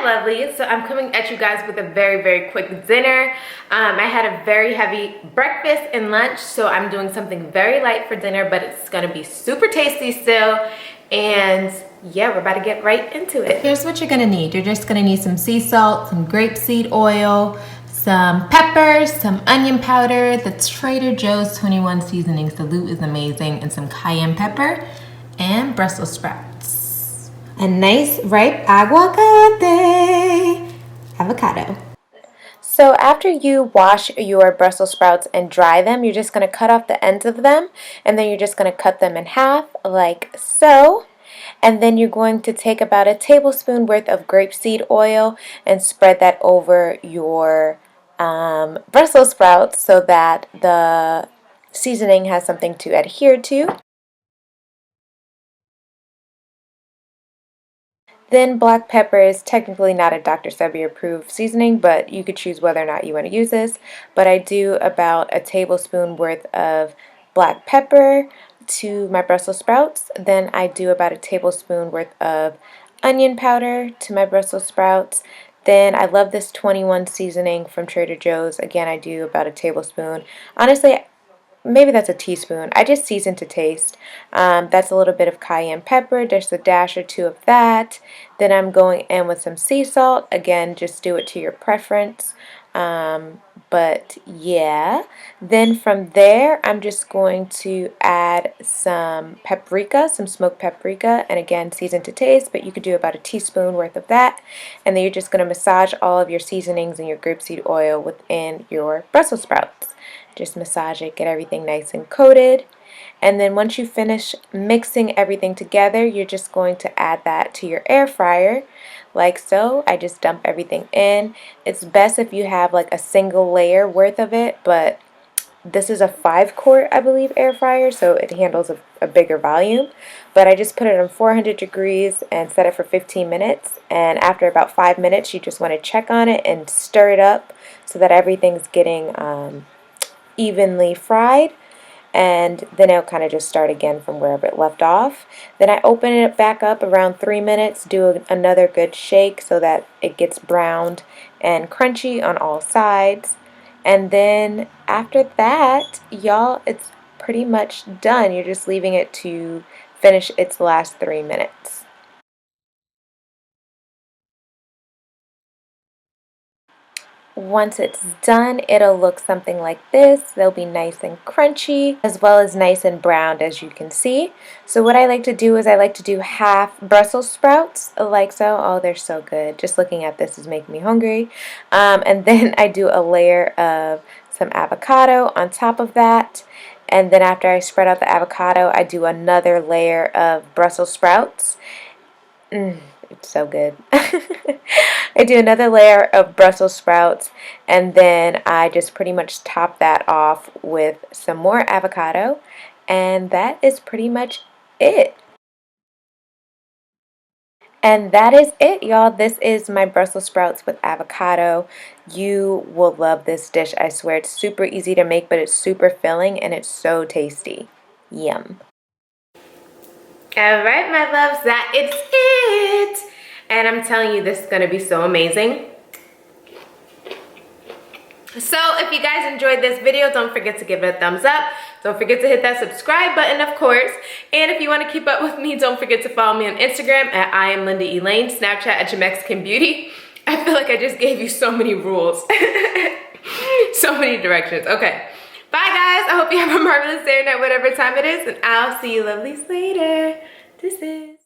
Lovelies. So I'm coming at you guys with a very quick dinner. I had a very heavy breakfast and lunch, so I'm doing something very light for dinner, but it's gonna be super tasty still. And yeah, we're about to get right into it. Here's what you're gonna need. You're just gonna need some sea salt, some grapeseed oil, some peppers, some onion powder, the Trader Joe's 21 seasonings. The loot is amazing, and some cayenne pepper and Brussels sprouts. A nice ripe avocado. So after you wash your Brussels sprouts and dry them, you're just going to cut off the ends of them, and then you're just going to cut them in half like so. And then you're going to take about a tablespoon worth of grapeseed oil and spread that over your Brussels sprouts so that the seasoning has something to adhere to. Then black pepper is technically not a Dr. Sebi approved seasoning, but you could choose whether or not you want to use this. But I do about a tablespoon worth of black pepper to my Brussels sprouts. Then I do about a tablespoon worth of onion powder to my Brussels sprouts. Then I love this 21 seasoning from Trader Joe's. Again, I do about a tablespoon. Honestly, maybe that's a teaspoon. I just season to taste. That's a little bit of cayenne pepper, just a dash or two of that. Then I'm going in with some sea salt. Again, just do it to your preference. But yeah. Then from there, I'm just going to add some paprika, some smoked paprika, and again, season to taste, but you could do about a teaspoon worth of that. And then you're just going to massage all of your seasonings and your grapeseed oil within your Brussels sprouts. Just massage it, get everything nice and coated. And then once you finish mixing everything together, you're just going to add that to your air fryer like so. I just dump everything in. It's best if you have like a single layer worth of it, but this is a 5-quart, I believe, air fryer, so it handles a bigger volume. But I just put it on 400 degrees and set it for 15 minutes. And after about 5 minutes, you just want to check on it and stir it up so that everything's getting evenly fried, and then it'll kind of just start again from wherever it left off. Then I open it back up around 3 minutes, do another good shake so that it gets browned and crunchy on all sides. And then after that, y'all, it's pretty much done. You're just leaving it to finish its last 3 minutes. Once it's done, it'll look something like this. They'll be nice and crunchy, as well as nice and browned, as you can see. So what I like to do is I like to do half Brussels sprouts, like so. Oh, they're so good. Just looking at this is making me hungry. And then I do a layer of some avocado on top of that. And then after I spread out the avocado, I do another layer of Brussels sprouts. It's so good. I do another layer of Brussels sprouts, and then I just pretty much top that off with some more avocado, and that is pretty much it. And that is it, y'all. This is my Brussels sprouts with avocado. You will love this dish, I swear. It's super easy to make, but it's super filling, and it's so tasty. Yum. All right, my loves, that is it. And I'm telling you, this is gonna be so amazing. So if you guys enjoyed this video, don't forget to give it a thumbs up. Don't forget to hit that subscribe button, of course. And if you want to keep up with me, don't forget to follow me on Instagram at iamLindaElaine, Snapchat at your Mexican Beauty. I feel like I just gave you so many rules. So many directions. Okay. Bye, guys. I hope you have a marvelous day or night, whatever time it is. And I'll see you lovelies later. This is